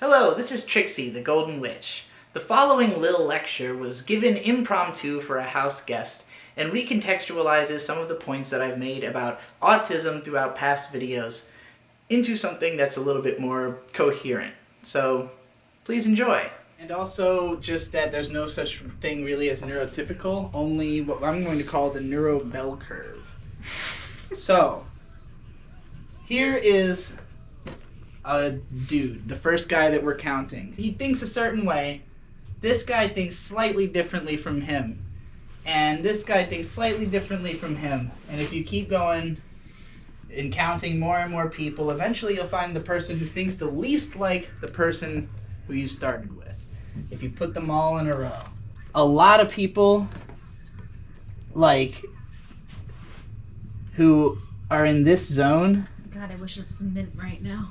Hello, this is Trixie the Golden Witch. The following little lecture was given impromptu for a house guest and recontextualizes some of the points that I've made about autism throughout past videos into something that's a little bit more coherent. So, please enjoy. And also just that there's no such thing really as neurotypical, only what I'm going to call the neuro bell curve. So, here is a dude, the first guy that we're counting. He thinks a certain way. This guy thinks slightly differently from him. And this guy thinks slightly differently from him. And if you keep going and counting more and more people, eventually you'll find the person who thinks the least like the person who you started with, if you put them all in a row. A lot of people, like, who are in this zone, God, I wish this was a mint right now.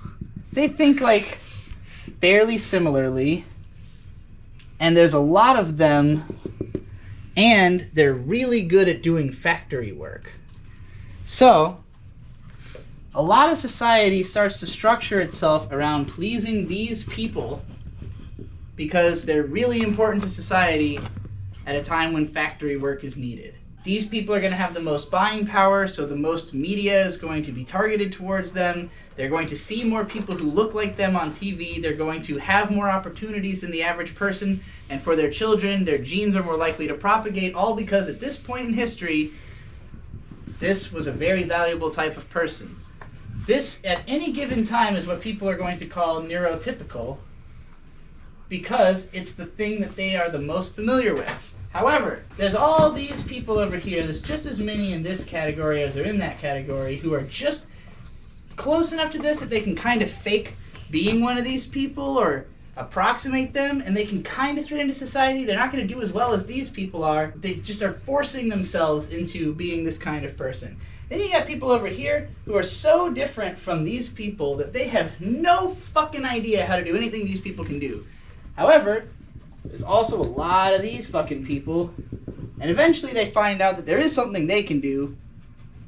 they think like fairly similarly, and there's a lot of them, and they're really good at doing factory work. So a lot of society starts to structure itself around pleasing these people because they're really important to society at a time when factory work is needed. These people are going to have the most buying power, so the most media is going to be targeted towards them. They're going to see more people who look like them on TV. They're going to have more opportunities than the average person. And for their children, their genes are more likely to propagate, all because at this point in history, this was a very valuable type of person. This, at any given time, is what people are going to call neurotypical because it's the thing that they are the most familiar with. However, there's all these people over here, there's just as many in this category as are in that category, who are just close enough to this that they can kind of fake being one of these people or approximate them, and they can kind of fit into society. They're not going to do as well as these people are. They just are forcing themselves into being this kind of person. Then you got people over here who are so different from these people that they have no fucking idea how to do anything these people can do. However, there's also a lot of these fucking people, and eventually they find out that there is something they can do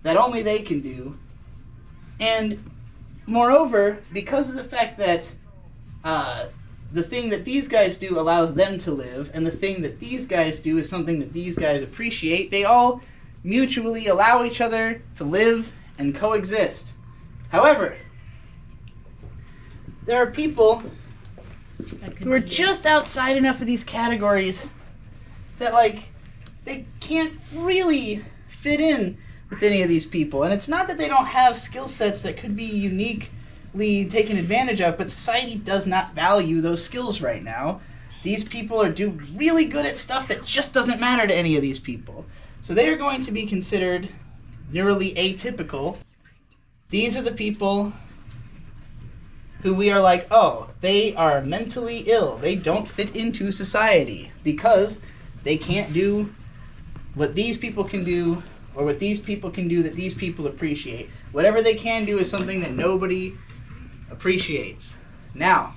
that only they can do. And moreover, because of the fact that the thing that these guys do allows them to live, and the thing that these guys do is something that these guys appreciate, they all mutually allow each other to live and coexist. However, there are people who are just outside enough of these categories that, like, they can't really fit in with any of these people. And it's not that they don't have skill sets that could be uniquely taken advantage of, but society does not value those skills right now. These people are really good at stuff that just doesn't matter to any of these people. So they are going to be considered neurally atypical. These are the people who we are like, oh, they are mentally ill. They don't fit into society because they can't do what these people can do or what these people can do that these people appreciate. Whatever they can do is something that nobody appreciates. Now,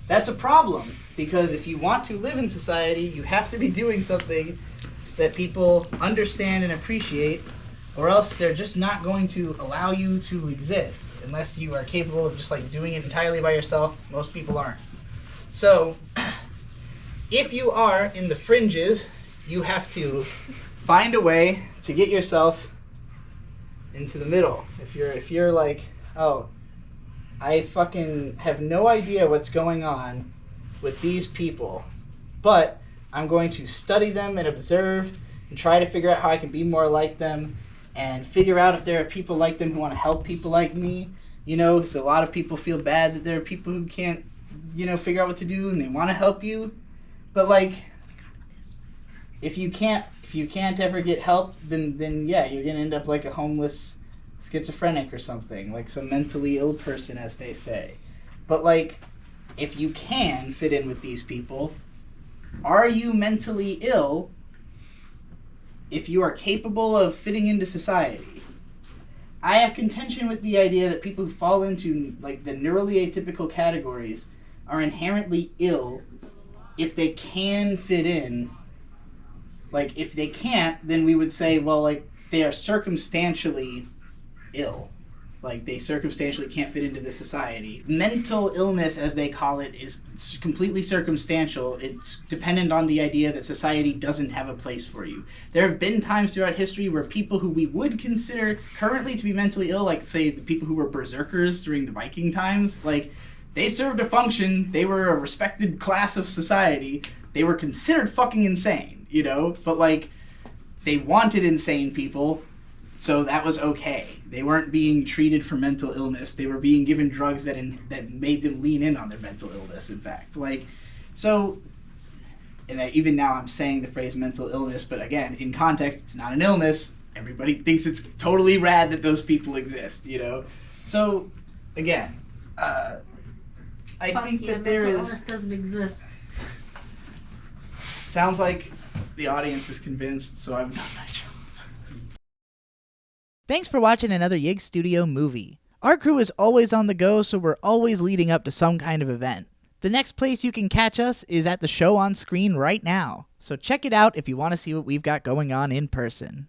that's a problem because if you want to live in society, you have to be doing something that people understand and appreciate, or else they're just not going to allow you to exist unless you are capable of just like doing it entirely by yourself. Most people aren't. So if you are in the fringes, you have to find a way to get yourself into the middle. If you're like, oh, I fucking have no idea what's going on with these people, but I'm going to study them and observe and try to figure out how I can be more like them and figure out if there are people like them who want to help people like me, you know, because a lot of people feel bad that there are people who can't, you know, figure out what to do and they want to help you. But like, if you can't ever get help, then yeah, you're going to end up like a homeless schizophrenic or something, like some mentally ill person, as they say. But like, if you can fit in with these people, are you mentally ill if you are capable of fitting into society? I have contention with the idea that people who fall into like the neurally atypical categories are inherently ill if they can fit in. Like, if they can't, then we would say, well, like, they are circumstantially ill. Like, they circumstantially can't fit into this society. Mental illness, as they call it, is completely circumstantial. It's dependent on the idea that society doesn't have a place for you. There have been times throughout history where people who we would consider currently to be mentally ill, like, say, the people who were berserkers during the Viking times, like, they served a function. They were a respected class of society. They were considered fucking insane, you know? But, like, they wanted insane people, so that was okay. They weren't being treated for mental illness. They were being given drugs that made them lean in on their mental illness, in fact. Like, so, and even now I'm saying the phrase mental illness, but again, in context, it's not an illness. Everybody thinks it's totally rad that those people exist, you know? So, again, I think that there mental is... illness doesn't exist. Sounds like the audience is convinced, so I've done my job. Thanks for watching another Yig Studio movie. Our crew is always on the go, so we're always leading up to some kind of event. The next place you can catch us is at the show on screen right now, so check it out if you want to see what we've got going on in person.